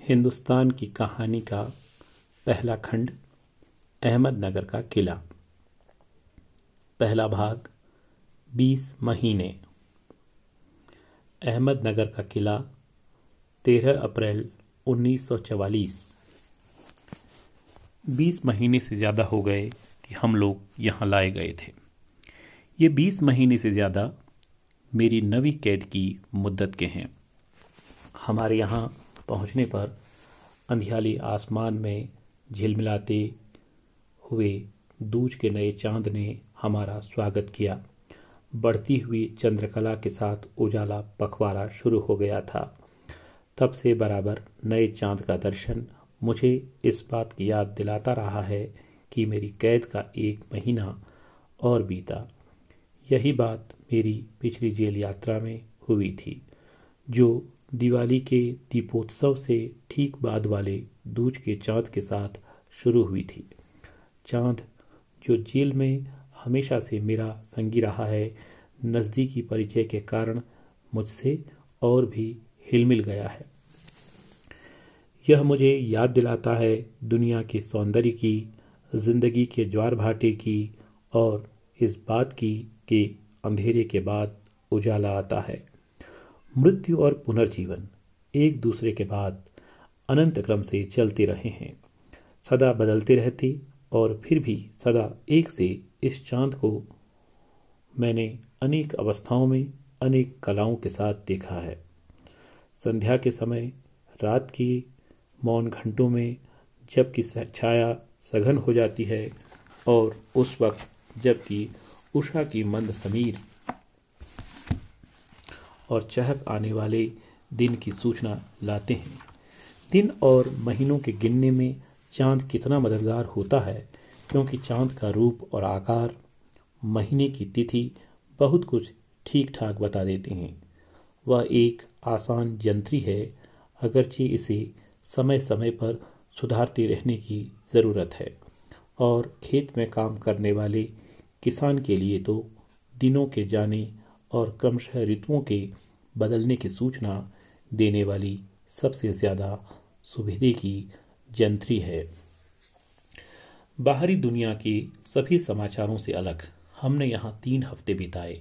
हिंदुस्तान की कहानी का पहला खंड, अहमदनगर का किला। पहला भाग, 20 महीने। अहमदनगर का किला, 13 अप्रैल 1944। 20 महीने से ज़्यादा हो गए कि हम लोग यहाँ लाए गए थे। ये 20 महीने से ज़्यादा मेरी नवी कैद की मुद्दत के हैं। हमारे यहाँ पहुँचने पर अंधियाली आसमान में झिलमिलाते हुए दूज के नए चांद ने हमारा स्वागत किया। बढ़ती हुई चंद्रकला के साथ उजाला पखवाड़ा शुरू हो गया था। तब से बराबर नए चांद का दर्शन मुझे इस बात की याद दिलाता रहा है कि मेरी कैद का 1 महीना और बीता। यही बात मेरी पिछली जेल यात्रा में हुई थी, जो दिवाली के दीपोत्सव से ठीक बाद वाले दूज के चांद के साथ शुरू हुई थी। चांद, जो जेल में हमेशा से मेरा संगी रहा है, नज़दीकी परिचय के कारण मुझसे और भी हिलमिल गया है। यह मुझे याद दिलाता है दुनिया के सौंदर्य की, जिंदगी के ज्वार भाटे की, और इस बात की कि अंधेरे के बाद उजाला आता है। मृत्यु और पुनर्जीवन एक दूसरे के बाद अनंत क्रम से चलते रहे हैं, सदा बदलते रहते, और फिर भी सदा एक से इस चांद को मैंने अनेक अवस्थाओं में अनेक कलाओं के साथ देखा है। संध्या के समय, रात की मौन घंटों में, जबकि छाया सघन हो जाती है, और उस वक्त जबकि उषा की मंद समीर और चहक आने वाले दिन की सूचना लाते हैं। दिन और महीनों के गिनने में चांद कितना मददगार होता है, क्योंकि चांद का रूप और आकार, महीने की तिथि बहुत कुछ ठीक ठाक बता देते हैं। वह एक आसान जंत्री है, अगरचे इसे समय समय पर सुधारते रहने की ज़रूरत है। और खेत में काम करने वाले किसान के लिए तो दिनों के जाने और क्रमशः ऋतुओं के बदलने की सूचना देने वाली सबसे ज़्यादा सुविधे की जंत्री है। बाहरी दुनिया के सभी समाचारों से अलग हमने यहाँ 3 हफ्ते बिताए।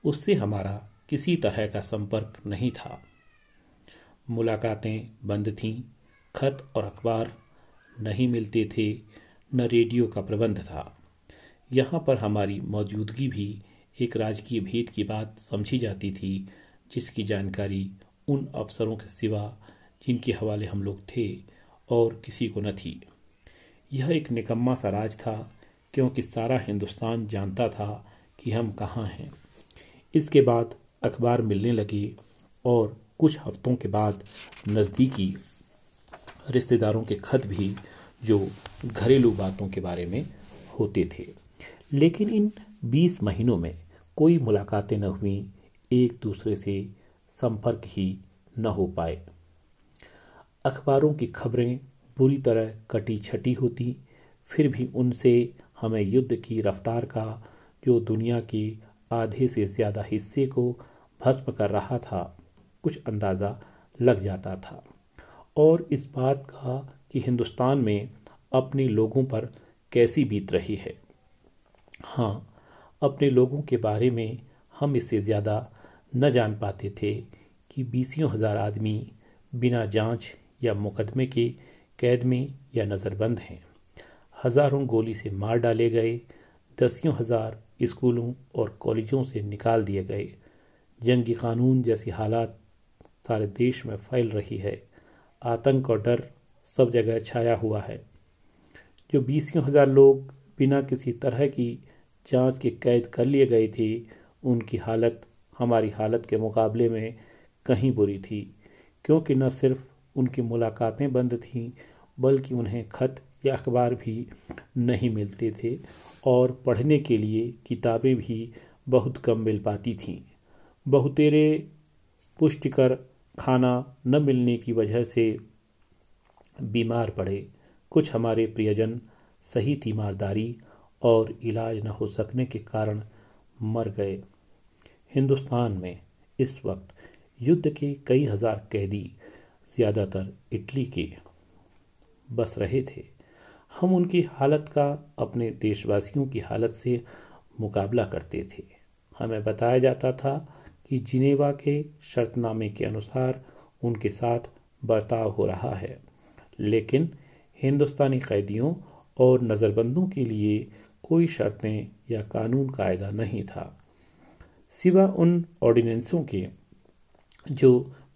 उससे हमारा किसी तरह का संपर्क नहीं था। मुलाकातें बंद थीं, खत और अखबार नहीं मिलते थे, न रेडियो का प्रबंध था। यहाँ पर हमारी मौजूदगी भी एक राजकीय भेद की बात समझी जाती थी, जिसकी जानकारी उन अफसरों के सिवा जिनके हवाले हम लोग थे और किसी को न थी। यह एक निकम्मा सा राज था, क्योंकि सारा हिंदुस्तान जानता था कि हम कहाँ हैं। इसके बाद अखबार मिलने लगे, और कुछ हफ्तों के बाद नज़दीकी रिश्तेदारों के खत भी, जो घरेलू बातों के बारे में होते थे। लेकिन इन 20 महीनों में कोई मुलाकातें न हुई, एक दूसरे से संपर्क ही न हो पाए। अखबारों की खबरें बुरी तरह कटी छटी होती, फिर भी उनसे हमें युद्ध की रफ्तार का, जो दुनिया के आधे से ज़्यादा हिस्से को भस्म कर रहा था, कुछ अंदाज़ा लग जाता था। और इस बात का कि हिंदुस्तान में अपने लोगों पर कैसी बीत रही है। हाँ, अपने लोगों के बारे में हम इससे ज़्यादा न जान पाते थे कि 20,000 आदमी बिना जांच या मुकदमे के कैद में या नज़रबंद हैं। हज़ारों गोली से मार डाले गए, 10,000 स्कूलों और कॉलेजों से निकाल दिए गए। जंगी कानून जैसी हालात सारे देश में फैल रही है। आतंक और डर सब जगह छाया हुआ है। जो 20,000 लोग बिना किसी तरह की जांच के कैद कर लिए गए थे, उनकी हालत हमारी हालत के मुकाबले में कहीं बुरी थी, क्योंकि न सिर्फ उनकी मुलाकातें बंद थीं, बल्कि उन्हें खत या अखबार भी नहीं मिलते थे, और पढ़ने के लिए किताबें भी बहुत कम मिल पाती थीं। बहुतेरे पुष्टिकर खाना न मिलने की वजह से बीमार पड़े। कुछ हमारे प्रियजन सही तीमारदारी और इलाज न हो सकने के कारण मर गए। हिंदुस्तान में इस वक्त युद्ध के कई हजार कैदी ज़्यादातर इटली के बस रहे थे। हम उनकी हालत का अपने देशवासियों की हालत से मुकाबला करते थे। हमें बताया जाता था कि जिनेवा के शर्तनामे के अनुसार उनके साथ बर्ताव हो रहा है, लेकिन हिंदुस्तानी कैदियों और नज़रबंदों के लिए कोई शर्तें या कानून कायदा नहीं था, सिवा उन ऑर्डिनेंसों के जो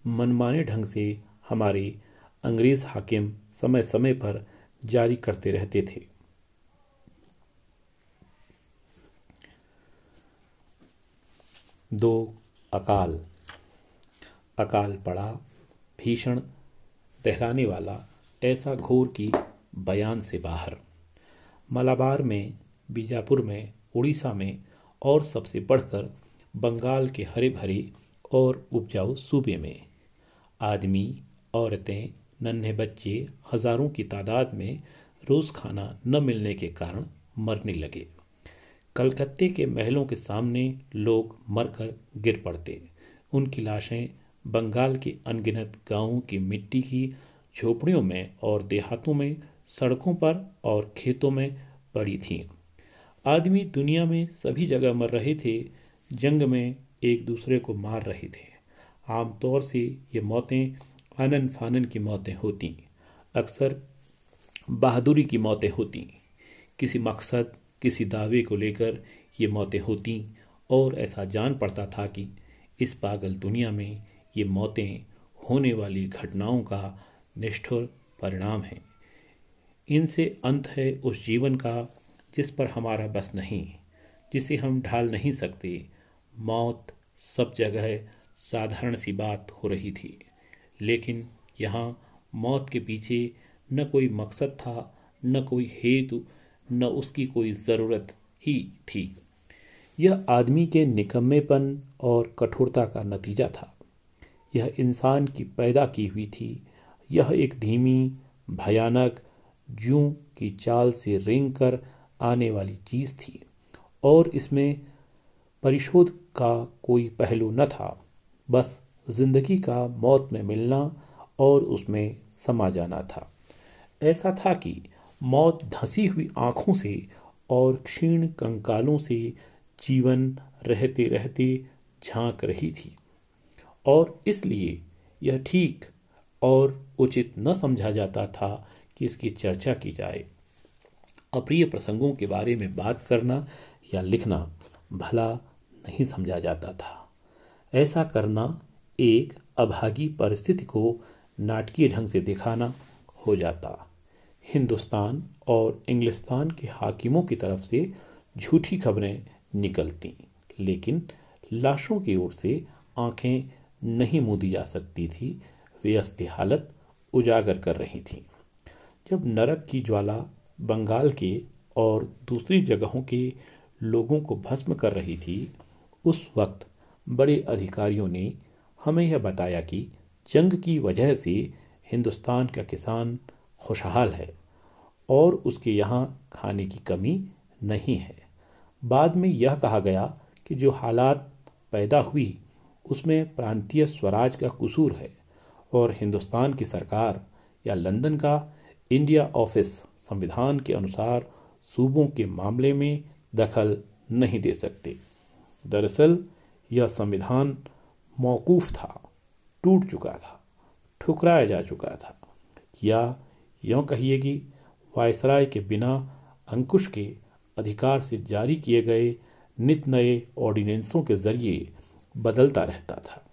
मनमाने ढंग से हमारे अंग्रेज़ हाकिम समय समय पर जारी करते रहते थे। दो अकाल अकाल पड़ा, भीषण, दहलाने वाला, ऐसा घोर कि बयान से बाहर। मलाबार में, बीजापुर में, उड़ीसा में और सबसे बढ़कर बंगाल के हरे भरे और उपजाऊ सूबे में आदमी, औरतें, नन्हे बच्चे हजारों की तादाद में रोज खाना न मिलने के कारण मरने लगे। कलकत्ते के महलों के सामने लोग मरकर गिर पड़ते। उनकी लाशें बंगाल के अनगिनत गांवों की मिट्टी की झोपड़ियों में और देहातों में, सड़कों पर और खेतों में पड़ी थीं। आदमी दुनिया में सभी जगह मर रहे थे, जंग में एक दूसरे को मार रहे थे। आमतौर से ये मौतें आनन फानन की मौतें होती, अक्सर बहादुरी की मौतें होती। किसी मकसद, किसी दावे को लेकर ये मौतें होती और ऐसा जान पड़ता था कि इस पागल दुनिया में ये मौतें होने वाली घटनाओं का निष्ठुर परिणाम है। इनसे अंत है उस जीवन का जिस पर हमारा बस नहीं, जिसे हम ढाल नहीं सकते। मौत सब जगह साधारण सी बात हो रही थी, लेकिन यहाँ मौत के पीछे न कोई मकसद था, न कोई हेतु, न उसकी कोई ज़रूरत ही थी। यह आदमी के निकम्मेपन और कठोरता का नतीजा था। यह इंसान की पैदा की हुई थी। यह एक धीमी, भयानक, जूं की चाल से रेंग कर आने वाली चीज़ थी और इसमें परिशोध का कोई पहलू न था। बस जिंदगी का मौत में मिलना और उसमें समा जाना था। ऐसा था कि मौत धंसी हुई आंखों से और क्षीण कंकालों से जीवन रहते रहते झांक रही थी और इसलिए यह ठीक और उचित न समझा जाता था कि इसकी चर्चा की जाए। अप्रिय प्रसंगों के बारे में बात करना या लिखना भला नहीं समझा जाता था। ऐसा करना एक अभागी परिस्थिति को नाटकीय ढंग से दिखाना हो जाता। हिंदुस्तान और इंग्लिस्तान के हाकिमों की तरफ से झूठी खबरें निकलती, लेकिन लाशों की ओर से आंखें नहीं मूंदी जा सकती थी। वे असली हालत उजागर कर रही थीं। जब नरक की ज्वाला बंगाल के और दूसरी जगहों के लोगों को भस्म कर रही थी, उस वक्त बड़े अधिकारियों ने हमें यह बताया कि जंग की वजह से हिंदुस्तान का किसान खुशहाल है और उसके यहाँ खाने की कमी नहीं है। बाद में यह कहा गया कि जो हालात पैदा हुई उसमें प्रांतीय स्वराज का कसूर है और हिंदुस्तान की सरकार या लंदन का इंडिया ऑफिस संविधान के अनुसार सूबों के मामले में दखल नहीं दे सकते। दरअसल यह संविधान मौकूफ था, टूट चुका था, ठुकराया जा चुका था, या यूँ कहिए कि वायसराय के बिना अंकुश के अधिकार से जारी किए गए नित नए ऑर्डिनेंसों के जरिए बदलता रहता था।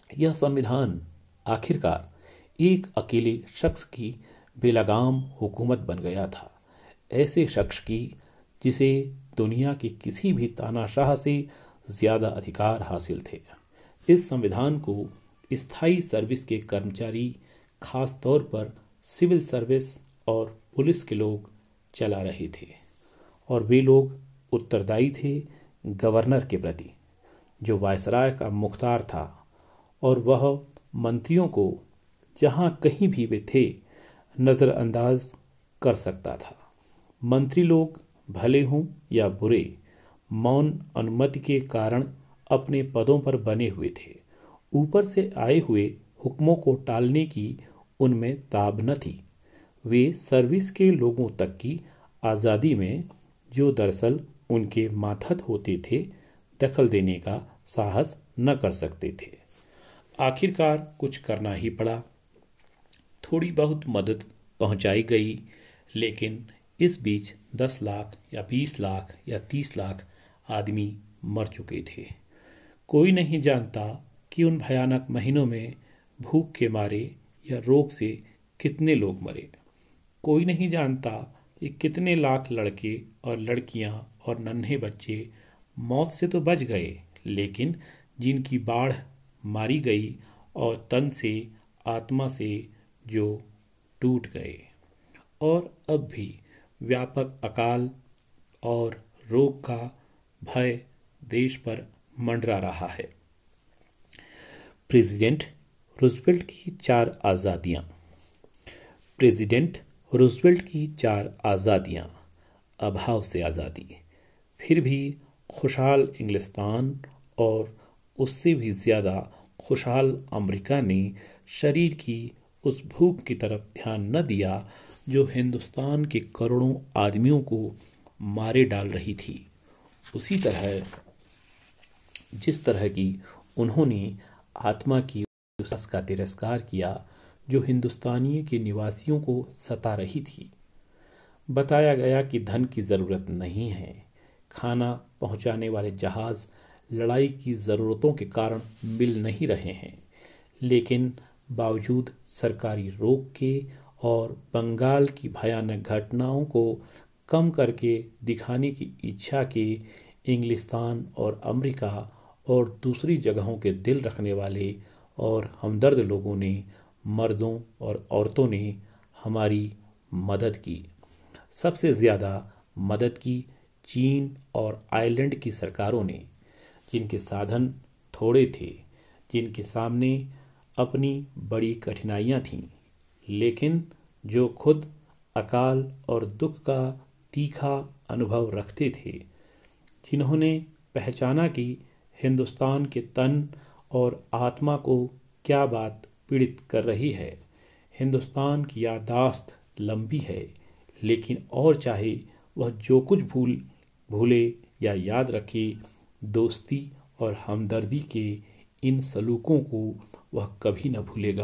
यह संविधान आखिरकार एक अकेले शख्स की बेलगाम हुकूमत बन गया था, ऐसे शख्स की जिसे दुनिया के किसी भी तानाशाह से ज़्यादा अधिकार हासिल थे। इस संविधान को स्थायी सर्विस के कर्मचारी, खास तौर पर सिविल सर्विस और पुलिस के लोग चला रहे थे और वे लोग उत्तरदायी थे गवर्नर के प्रति, जो वायसराय का मुख्तार था और वह मंत्रियों को जहाँ कहीं भी वे थे नज़रअंदाज कर सकता था। मंत्री लोग भले हों या बुरे, मौन अनुमति के कारण अपने पदों पर बने हुए थे। ऊपर से आए हुए हुक्मों को टालने की उनमें ताब न थी। वे सर्विस के लोगों तक की आज़ादी में, जो दरअसल उनके मातहत होते थे, दखल देने का साहस न कर सकते थे। आखिरकार कुछ करना ही पड़ा। थोड़ी बहुत मदद पहुंचाई गई, लेकिन इस बीच 10 लाख या 20 लाख या 30 लाख आदमी मर चुके थे। कोई नहीं जानता कि उन भयानक महीनों में भूख के मारे या रोग से कितने लोग मरे। कोई नहीं जानता कि कितने लाख लड़के और लड़कियां और नन्हे बच्चे मौत से तो बच गए, लेकिन जिनकी बाढ़ मारी गई और तन से आत्मा से जो टूट गए। और अब भी व्यापक अकाल और रोग का भय देश पर मंडरा रहा है। प्रेसिडेंट रूजवेल्ट की 4 आज़ादियाँ। प्रेसिडेंट रूजवेल्ट की 4 आज़ादियाँ। अभाव से आज़ादी। फिर भी खुशहाल इंग्लिस्तान और उससे भी ज़्यादा खुशहाल अमेरिका ने शरीर की उस भूख की तरफ ध्यान न दिया जो हिंदुस्तान के करोड़ों आदमियों को मारे डाल रही थी। उसी तरह जिस तरह की उन्होंने आत्मा की उस का तिरस्कार किया जो हिंदुस्तानी के निवासियों को सता रही थी। बताया गया कि धन की ज़रूरत नहीं है, खाना पहुंचाने वाले जहाज़ लड़ाई की ज़रूरतों के कारण मिल नहीं रहे हैं, लेकिन बावजूद सरकारी रोक के और बंगाल की भयानक घटनाओं को कम करके दिखाने की इच्छा के इंग्लिस्तान और अमेरिका और दूसरी जगहों के दिल रखने वाले और हमदर्द लोगों ने, मर्दों और औरतों ने हमारी मदद की। सबसे ज़्यादा मदद की चीन और आयरलैंड की सरकारों ने, जिनके साधन थोड़े थे, जिनके सामने अपनी बड़ी कठिनाइयाँ थीं, लेकिन जो खुद अकाल और दुख का तीखा अनुभव रखते थे, जिन्होंने पहचाना कि हिंदुस्तान के तन और आत्मा को क्या बात पीड़ित कर रही है। हिंदुस्तान की याददाश्त लंबी है, लेकिन और चाहे वह जो कुछ भूले या याद रखे, दोस्ती और हमदर्दी के इन सलूकों को वह कभी न भूलेगा।